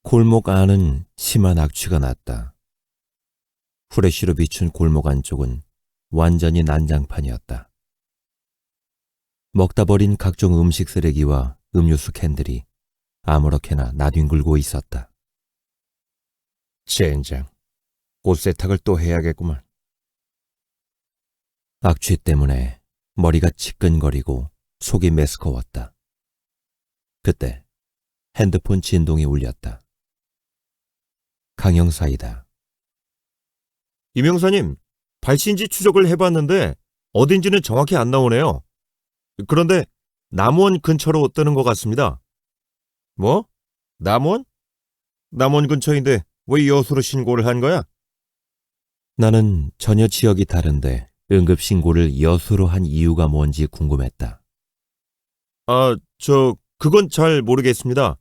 골목 안은 심한 악취가 났다. 후레쉬로 비춘 골목 안쪽은 완전히 난장판이었다. 먹다 버린 각종 음식 쓰레기와 음료수 캔들이 아무렇게나 나뒹굴고 있었다. 젠장, 옷 세탁을 또 해야겠구만. 악취 때문에 머리가 지끈거리고 속이 메스꺼웠다. 그때 핸드폰 진동이 울렸다. 강형사이다. 이명사님, 발신지 추적을 해봤는데 어딘지는 정확히 안 나오네요. 그런데 남원 근처로 뜨는 것 같습니다. 뭐? 남원? 남원 근처인데 왜 여수로 신고를 한 거야? 나는 전혀 지역이 다른데 응급신고를 여수로 한 이유가 뭔지 궁금했다. 그건 잘 모르겠습니다.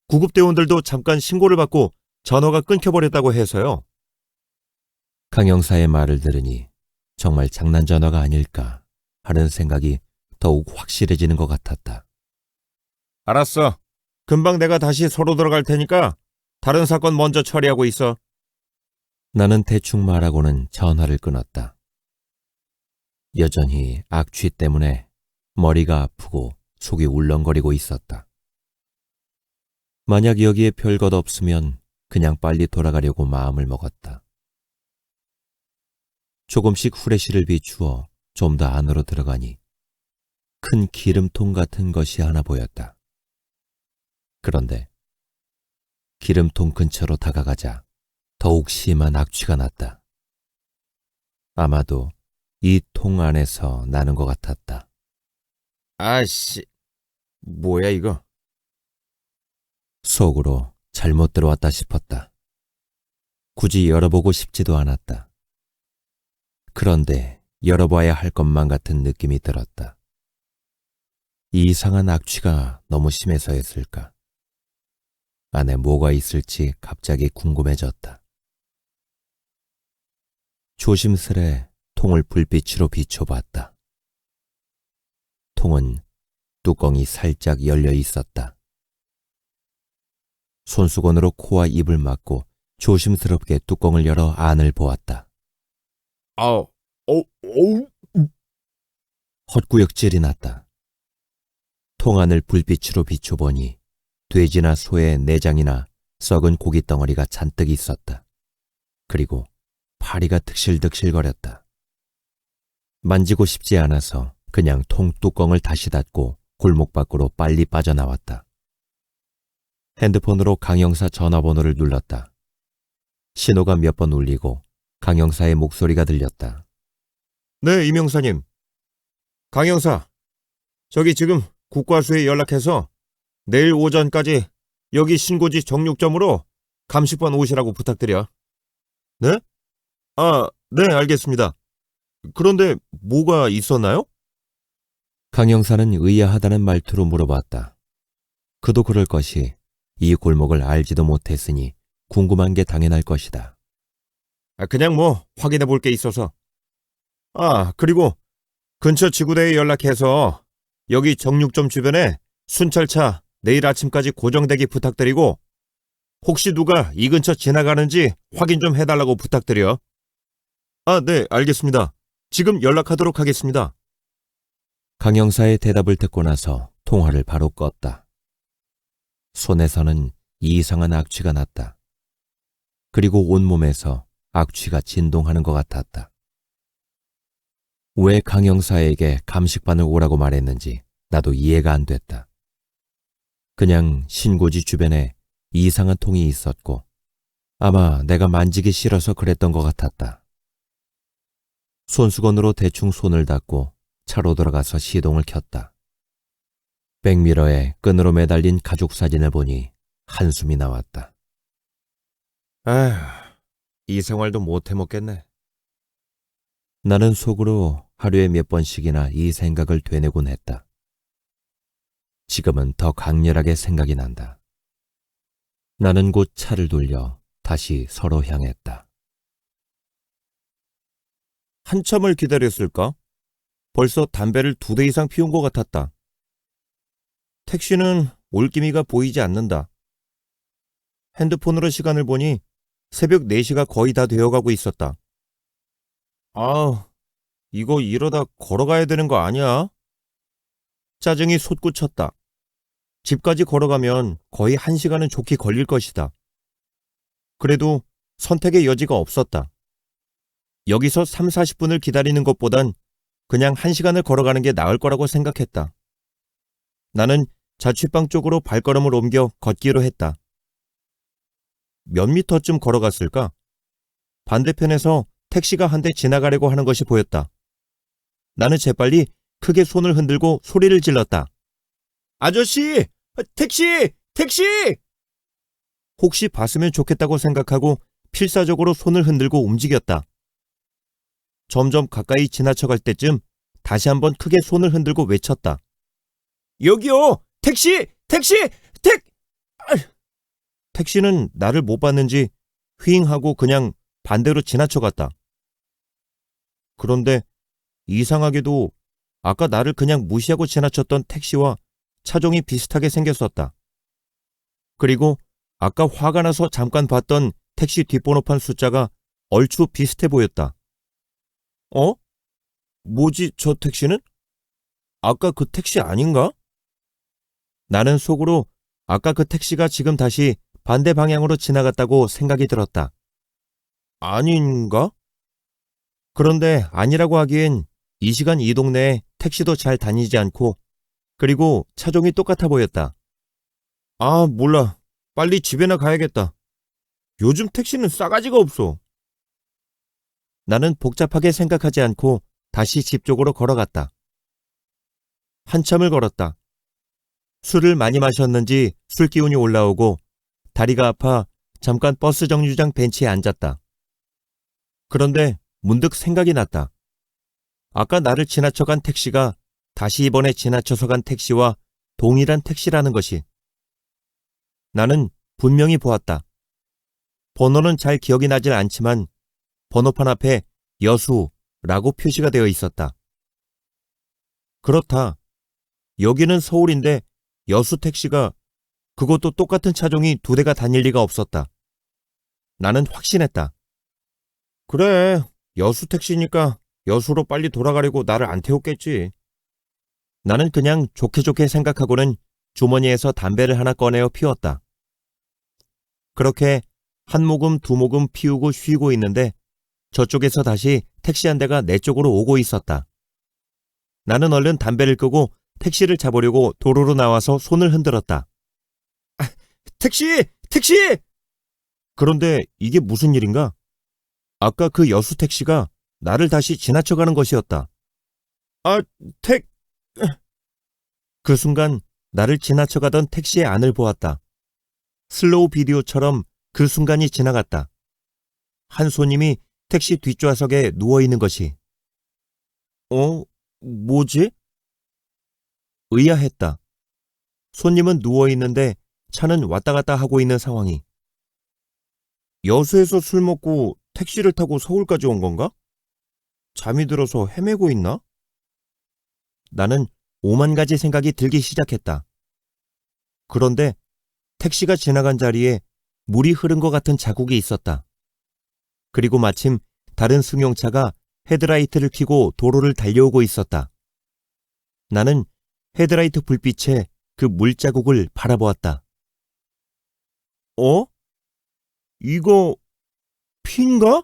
구급대원들도 잠깐 신고를 받고 전화가 끊겨버렸다고 해서요. 강형사의 말을 들으니 정말 장난 전화가 아닐까 하는 생각이 더욱 확실해지는 것 같았다. 알았어. 금방 내가 다시 서로 들어갈 테니까 다른 사건 먼저 처리하고 있어. 나는 대충 말하고는 전화를 끊었다. 여전히 악취 때문에 머리가 아프고 속이 울렁거리고 있었다. 만약 여기에 별것 없으면 그냥 빨리 돌아가려고 마음을 먹었다. 조금씩 후레쉬를 비추어 좀 더 안으로 들어가니 큰 기름통 같은 것이 하나 보였다. 그런데 기름통 근처로 다가가자 더욱 심한 악취가 났다. 아마도 이 통 안에서 나는 것 같았다. 아씨, 뭐야 이거? 속으로 잘못 들어왔다 싶었다. 굳이 열어보고 싶지도 않았다. 그런데 열어봐야 할 것만 같은 느낌이 들었다. 이 이상한 악취가 너무 심해서였을까? 안에 뭐가 있을지 갑자기 궁금해졌다. 조심스레 통을 불빛으로 비춰봤다. 통은 뚜껑이 살짝 열려 있었다. 손수건으로 코와 입을 막고 조심스럽게 뚜껑을 열어 안을 보았다. 헛구역질이 났다. 통 안을 불빛으로 비춰보니 돼지나 소의 내장이나 썩은 고기 덩어리가 잔뜩 있었다. 그리고 파리가 득실득실거렸다. 만지고 싶지 않아서 그냥 통 뚜껑을 다시 닫고 골목 밖으로 빨리 빠져나왔다. 핸드폰으로 강형사 전화번호를 눌렀다. 신호가 몇 번 울리고 강형사의 목소리가 들렸다. 네, 이명사님. 강형사, 저기 지금 국과수에 연락해서 내일 오전까지 여기 신고지 정육점으로 감식반 오시라고 부탁드려. 네? 네, 알겠습니다. 그런데 뭐가 있었나요? 강형사는 의아하다는 말투로 물어봤다. 그도 그럴 것이 이 골목을 알지도 못했으니 궁금한 게 당연할 것이다. 그냥 뭐 확인해 볼 게 있어서. 그리고 근처 지구대에 연락해서 여기 정육점 주변에 순찰차 내일 아침까지 고정되기 부탁드리고 혹시 누가 이 근처 지나가는지 확인 좀 해달라고 부탁드려. 네, 알겠습니다. 지금 연락하도록 하겠습니다. 강형사의 대답을 듣고 나서 통화를 바로 껐다. 손에서는 이상한 악취가 났다. 그리고 온몸에서 악취가 진동하는 것 같았다. 왜 강형사에게 감식반을 오라고 말했는지 나도 이해가 안 됐다. 그냥 신고지 주변에 이상한 통이 있었고 아마 내가 만지기 싫어서 그랬던 것 같았다. 손수건으로 대충 손을 닦고 차로 들어가서 시동을 켰다. 백미러에 끈으로 매달린 가족 사진을 보니 한숨이 나왔다. 이 생활도 못 해먹겠네. 나는 속으로 하루에 몇 번씩이나 이 생각을 되뇌곤 했다. 지금은 더 강렬하게 생각이 난다. 나는 곧 차를 돌려 다시 서로 향했다. 한참을 기다렸을까? 벌써 담배를 2대 이상 피운 것 같았다. 택시는 올기미가 보이지 않는다. 핸드폰으로 시간을 보니 새벽 4시가 거의 다 되어가고 있었다. 아, 이거 이러다 걸어가야 되는 거 아니야? 짜증이 솟구쳤다. 집까지 걸어가면 거의 1시간은 좋게 걸릴 것이다. 그래도 선택의 여지가 없었다. 여기서 3, 40분을 기다리는 것보단 그냥 1시간을 걸어가는 게 나을 거라고 생각했다. 나는 자취방 쪽으로 발걸음을 옮겨 걷기로 했다. 몇 미터쯤 걸어갔을까? 반대편에서 택시가 한 대 지나가려고 하는 것이 보였다. 나는 재빨리 크게 손을 흔들고 소리를 질렀다. 아저씨! 택시! 택시! 혹시 봤으면 좋겠다고 생각하고 필사적으로 손을 흔들고 움직였다. 점점 가까이 지나쳐갈 때쯤 다시 한번 크게 손을 흔들고 외쳤다. 여기요! 택시! 택시! 택시는 나를 못 봤는지 휘잉하고 그냥 반대로 지나쳐갔다. 그런데 이상하게도 아까 나를 그냥 무시하고 지나쳤던 택시와 차종이 비슷하게 생겼었다. 그리고 아까 화가 나서 잠깐 봤던 택시 뒷번호판 숫자가 얼추 비슷해 보였다. 어? 뭐지 저 택시는? 아까 그 택시 아닌가? 나는 속으로 아까 그 택시가 지금 다시 반대 방향으로 지나갔다고 생각이 들었다. 아닌가? 그런데 아니라고 하기엔 이 시간 이 동네에 택시도 잘 다니지 않고 그리고 차종이 똑같아 보였다. 아, 몰라. 빨리 집에나 가야겠다. 요즘 택시는 싸가지가 없어. 나는 복잡하게 생각하지 않고 다시 집 쪽으로 걸어갔다. 한참을 걸었다. 술을 많이 마셨는지 술 기운이 올라오고 다리가 아파 잠깐 버스 정류장 벤치에 앉았다. 그런데 문득 생각이 났다. 아까 나를 지나쳐간 택시가 다시 이번에 지나쳐서 간 택시와 동일한 택시라는 것이. 나는 분명히 보았다. 번호는 잘 기억이 나질 않지만 번호판 앞에 여수라고 표시가 되어 있었다. 그렇다. 여기는 서울인데 여수 택시가 그것도 똑같은 차종이 2대가 다닐 리가 없었다. 나는 확신했다. 그래, 여수 택시니까 여수로 빨리 돌아가려고 나를 안 태웠겠지. 나는 그냥 좋게 생각하고는 주머니에서 담배를 하나 꺼내어 피웠다. 그렇게 한 모금 두 모금 피우고 쉬고 있는데 저쪽에서 다시 택시 한 대가 내 쪽으로 오고 있었다. 나는 얼른 담배를 끄고 택시를 잡으려고 도로로 나와서 손을 흔들었다. 택시! 택시! 그런데 이게 무슨 일인가? 아까 그 여수 택시가 나를 다시 지나쳐가는 것이었다. 그 순간 나를 지나쳐가던 택시의 안을 보았다. 슬로우 비디오처럼 그 순간이 지나갔다. 한 손님이 택시 뒷좌석에 누워있는 것이. 뭐지? 의아했다. 손님은 누워있는데 차는 왔다 갔다 하고 있는 상황이. 여수에서 술 먹고 택시를 타고 서울까지 온 건가? 잠이 들어서 헤매고 있나? 나는 오만 가지 생각이 들기 시작했다. 그런데 택시가 지나간 자리에 물이 흐른 것 같은 자국이 있었다. 그리고 마침 다른 승용차가 헤드라이트를 켜고 도로를 달려오고 있었다. 나는 헤드라이트 불빛에 그 물자국을 바라보았다. 이거 피인가?